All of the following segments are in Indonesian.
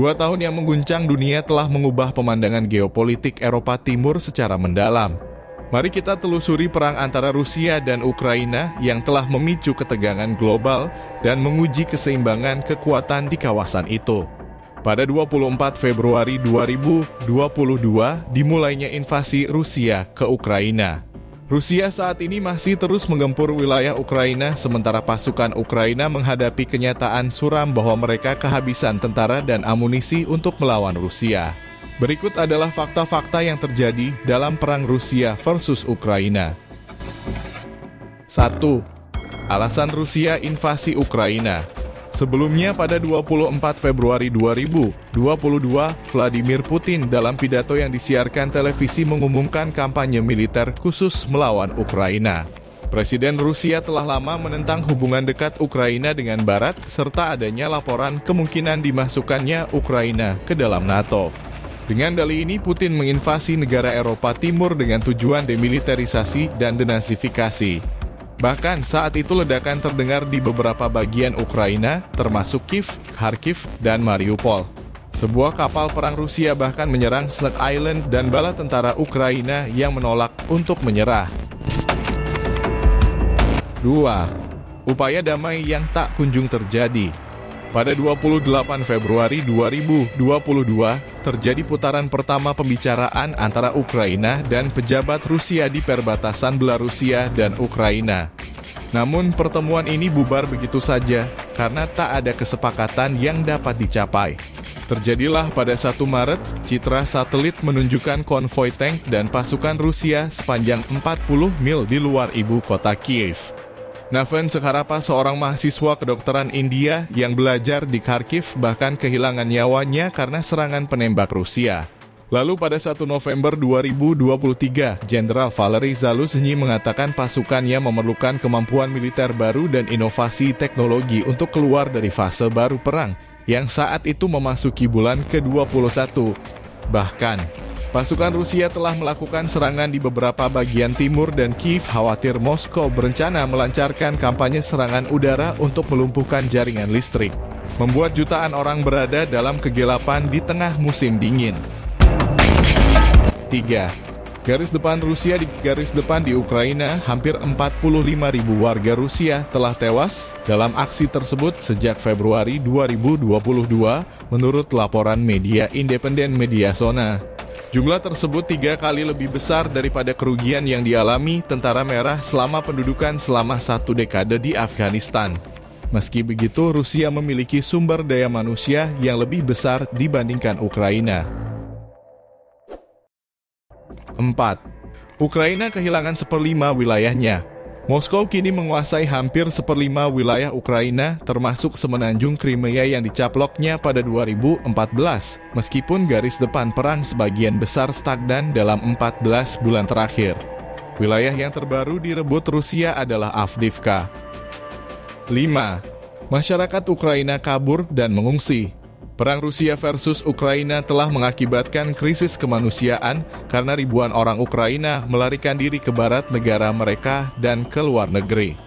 2 tahun yang mengguncang dunia telah mengubah pemandangan geopolitik Eropa Timur secara mendalam. Mari kita telusuri perang antara Rusia dan Ukraina yang telah memicu ketegangan global dan menguji keseimbangan kekuatan di kawasan itu. Pada 24 Februari 2022 dimulainya invasi Rusia ke Ukraina. Rusia saat ini masih terus menggempur wilayah Ukraina, sementara pasukan Ukraina menghadapi kenyataan suram bahwa mereka kehabisan tentara dan amunisi untuk melawan Rusia. Berikut adalah fakta-fakta yang terjadi dalam perang Rusia versus Ukraina. 1. Alasan Rusia invasi Ukraina. Sebelumnya pada 24 Februari 2022, Vladimir Putin dalam pidato yang disiarkan televisi mengumumkan kampanye militer khusus melawan Ukraina. Presiden Rusia telah lama menentang hubungan dekat Ukraina dengan Barat serta adanya laporan kemungkinan dimasukkannya Ukraina ke dalam NATO. Dengan dalih ini, Putin menginvasi negara Eropa Timur dengan tujuan demilitarisasi dan denasifikasi. Bahkan saat itu ledakan terdengar di beberapa bagian Ukraina, termasuk Kiev, Kharkiv, dan Mariupol. Sebuah kapal perang Rusia bahkan menyerang Snake Island dan bala tentara Ukraina yang menolak untuk menyerah. 2. Upaya damai yang tak kunjung terjadi. Pada 28 Februari 2022, terjadi putaran pertama pembicaraan antara Ukraina dan pejabat Rusia di perbatasan Belarusia dan Ukraina. Namun pertemuan ini bubar begitu saja karena tak ada kesepakatan yang dapat dicapai. Terjadilah pada 1 Maret, citra satelit menunjukkan konvoi tank dan pasukan Rusia sepanjang 40 mil di luar ibu kota Kiev. Naven Sekharapa, seorang mahasiswa kedokteran India yang belajar di Kharkiv, bahkan kehilangan nyawanya karena serangan penembak Rusia. Lalu pada 1 November 2023, Jenderal Valery Zaluzhny mengatakan pasukannya memerlukan kemampuan militer baru dan inovasi teknologi untuk keluar dari fase baru perang, yang saat itu memasuki bulan ke-21. Bahkan, pasukan Rusia telah melakukan serangan di beberapa bagian timur dan Kiev khawatir Moskow berencana melancarkan kampanye serangan udara untuk melumpuhkan jaringan listrik, membuat jutaan orang berada dalam kegelapan di tengah musim dingin. 3. Garis depan Rusia. Di garis depan di Ukraina, hampir 45.000 warga Rusia telah tewas dalam aksi tersebut sejak Februari 2022, menurut laporan media independen Mediazona. Jumlah tersebut 3 kali lebih besar daripada kerugian yang dialami Tentara Merah selama pendudukan selama 1 dekade di Afghanistan. Meski begitu, Rusia memiliki sumber daya manusia yang lebih besar dibandingkan Ukraina. 4. Ukraina kehilangan 1/5 wilayahnya. Moskow kini menguasai hampir 1/5 wilayah Ukraina, termasuk semenanjung Crimea yang dicaploknya pada 2014, meskipun garis depan perang sebagian besar stagnan dalam 14 bulan terakhir. Wilayah yang terbaru direbut Rusia adalah Avdiivka. 5. Masyarakat Ukraina kabur dan mengungsi. Perang Rusia versus Ukraina telah mengakibatkan krisis kemanusiaan karena ribuan orang Ukraina melarikan diri ke barat negara mereka dan ke luar negeri.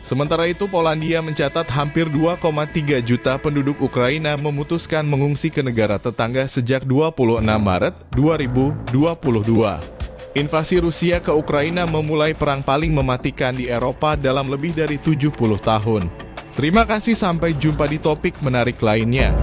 Sementara itu, Polandia mencatat hampir 2,3 juta penduduk Ukraina memutuskan mengungsi ke negara tetangga sejak 26 Maret 2022. Invasi Rusia ke Ukraina memulai perang paling mematikan di Eropa dalam lebih dari 70 tahun. Terima kasih, sampai jumpa di topik menarik lainnya.